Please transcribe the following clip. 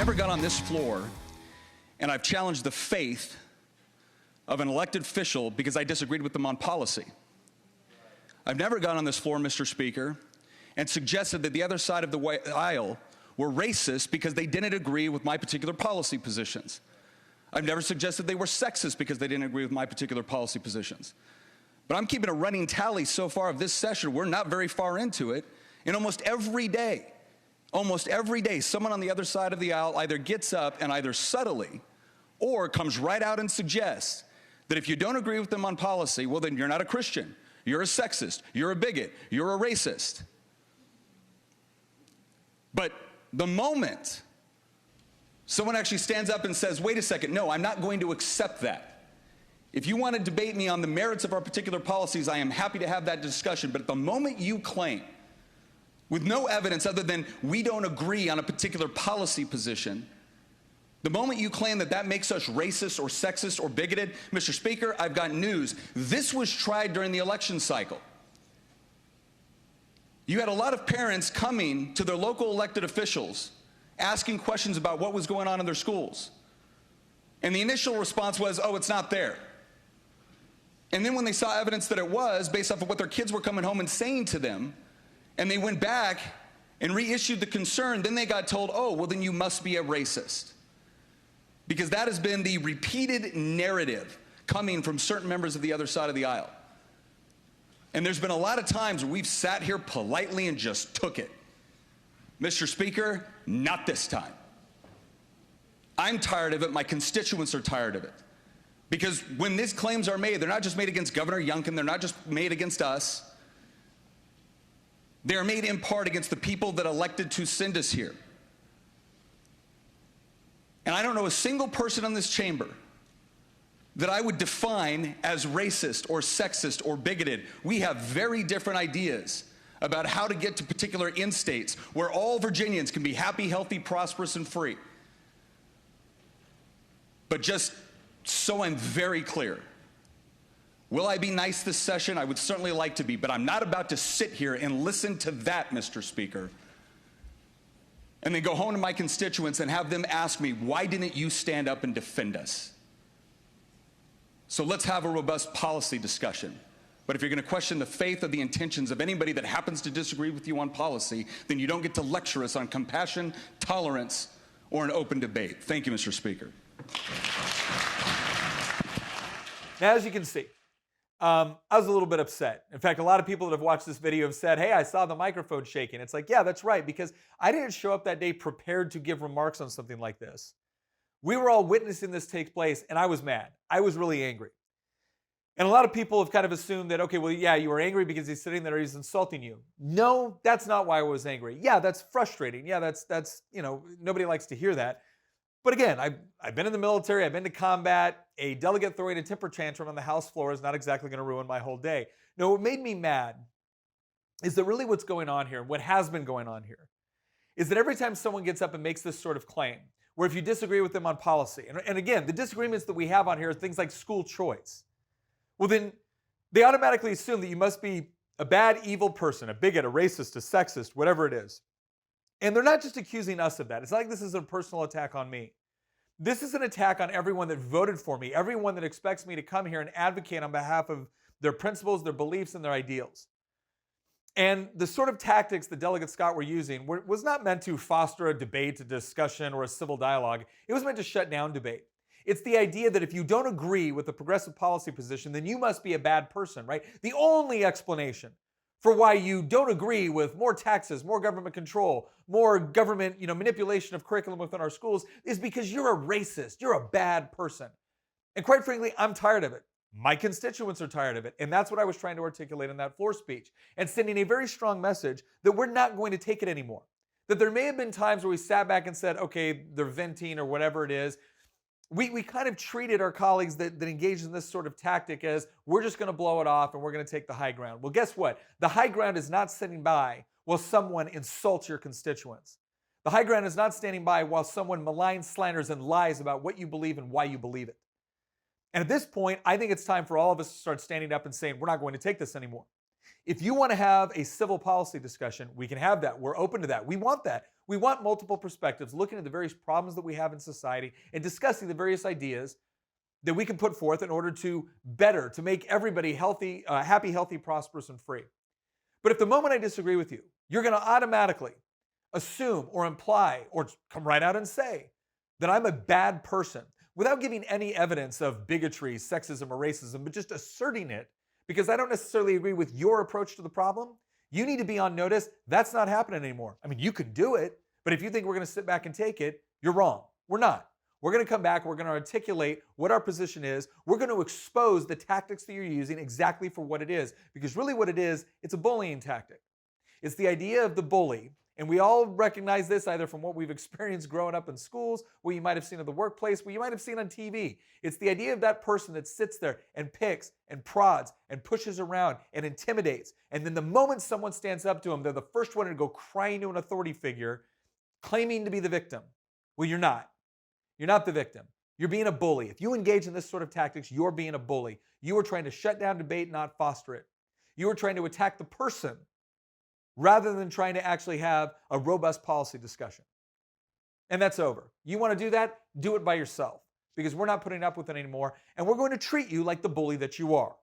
never got on this floor and I've challenged the faith of an elected official because I disagreed with them on policy. I've never gone on this floor, Mr. Speaker, and suggested that the other side of the aisle were racist because they didn't agree with my particular policy positions. I've never suggested they were sexist because they didn't agree with my particular policy positions. But I'm keeping a running tally so far of this session. We're not very far into it. And almost every day, someone on the other side of the aisle either gets up and either subtly or comes right out and suggests that if you don't agree with them on policy, well, then you're not a Christian. You're a sexist. You're a bigot. You're a racist. But the moment someone actually stands up and says, wait a second, no, I'm not going to accept that. If you want to debate me on the merits of our particular policies, I am happy to have that discussion. But the moment you claim, with no evidence other than we don't agree on a particular policy position, the moment you claim that that makes us racist or sexist or bigoted, Mr. Speaker, I've got news. This was tried during the election cycle. You had a lot of parents coming to their local elected officials asking questions about what was going on in their schools. And the initial response was, oh, it's not there. And then when they saw evidence that it was, based off of what their kids were coming home and saying to them, and they went back and reissued the concern, then they got told, oh, well, then you must be a racist. Because that has been the repeated narrative coming from certain members of the other side of the aisle. And there's been a lot of times where we've sat here politely and just took it. Mr. Speaker, not this time. I'm tired of it. My constituents are tired of it. Because when these claims are made, they're not just made against Governor Youngkin, they're not just made against us. They are made in part against the people that elected to send us here. And I don't know a single person in this chamber that I would define as racist or sexist or bigoted. We have very different ideas about how to get to particular end states where all Virginians can be happy, healthy, prosperous, and free. But just so I'm very clear, will I be nice this session? I would certainly like to be, but I'm not about to sit here and listen to that, Mr. Speaker, and then go home to my constituents and have them ask me, why didn't you stand up and defend us? So let's have a robust policy discussion. But if you're going to question the faith or the intentions of anybody that happens to disagree with you on policy, then you don't get to lecture us on compassion, tolerance, or an open debate. Thank you, Mr. Speaker. Now, as you can see, I was a little bit upset. In fact, a lot of people that have watched this video have said, hey, I saw the microphone shaking. It's like, yeah, that's right, because I didn't show up that day prepared to give remarks on something like this. We were all witnessing this take place, and I was mad. I was really angry. And a lot of people have kind of assumed that, okay, well, yeah, you were angry because he's sitting there, he's insulting you. No, that's not why I was angry. Yeah, that's frustrating. Yeah, that's nobody likes to hear that. But again, I've been in the military, I've been to combat. A delegate throwing a temper tantrum on the House floor is not exactly going to ruin my whole day. No, what made me mad is that really what's going on here, what has been going on here, is that every time someone gets up and makes this sort of claim, where if you disagree with them on policy, and again, the disagreements that we have on here are things like school choice, well then they automatically assume that you must be a bad, evil person, a bigot, a racist, a sexist, whatever it is. And they're not just accusing us of that. It's not like this is a personal attack on me. This is an attack on everyone that voted for me, everyone that expects me to come here and advocate on behalf of their principles, their beliefs, and their ideals. And the sort of tactics that Delegate Scott were using was not meant to foster a debate, a discussion, or a civil dialogue. It was meant to shut down debate. It's the idea that if you don't agree with the progressive policy position, then you must be a bad person, right? The only explanation for why you don't agree with more taxes, more government control, more government manipulation of curriculum within our schools is because you're a racist, you're a bad person. And quite frankly, I'm tired of it. My constituents are tired of it. And that's what I was trying to articulate in that floor speech and sending a very strong message that we're not going to take it anymore. That there may have been times where we sat back and said, okay, they're venting or whatever it is. We kind of treated our colleagues that engaged in this sort of tactic as we're just going to blow it off and we're going to take the high ground. Well, guess what? The high ground is not sitting by while someone insults your constituents. The high ground is not standing by while someone maligns, slanders, and lies about what you believe and why you believe it. And at this point, I think it's time for all of us to start standing up and saying, we're not going to take this anymore. If you want to have a civil policy discussion, we can have that. We're open to that. We want that. We want multiple perspectives, looking at the various problems that we have in society and discussing the various ideas that we can put forth in order to better, to make everybody healthy, happy, healthy, prosperous, and free. But if the moment I disagree with you, you're going to automatically assume or imply or come right out and say that I'm a bad person without giving any evidence of bigotry, sexism, or racism, but just asserting it because I don't necessarily agree with your approach to the problem, you need to be on notice. That's not happening anymore. I mean, you can do it, but if you think we're going to sit back and take it, you're wrong. We're not. We're going to come back. We're going to articulate what our position is. We're going to expose the tactics that you're using exactly for what it is, because really what it is, it's a bullying tactic. It's the idea of the bully. And we all recognize this either from what we've experienced growing up in schools, what you might have seen at the workplace, what you might have seen on TV. It's the idea of that person that sits there and picks and prods and pushes around and intimidates. And then the moment someone stands up to them, they're the first one to go crying to an authority figure, claiming to be the victim. Well, you're not. You're not the victim. You're being a bully. If you engage in this sort of tactics, you're being a bully. You are trying to shut down debate, not foster it. You are trying to attack the person rather than trying to actually have a robust policy discussion. And that's over. You want to do that? Do it by yourself, because we're not putting up with it anymore, and we're going to treat you like the bully that you are.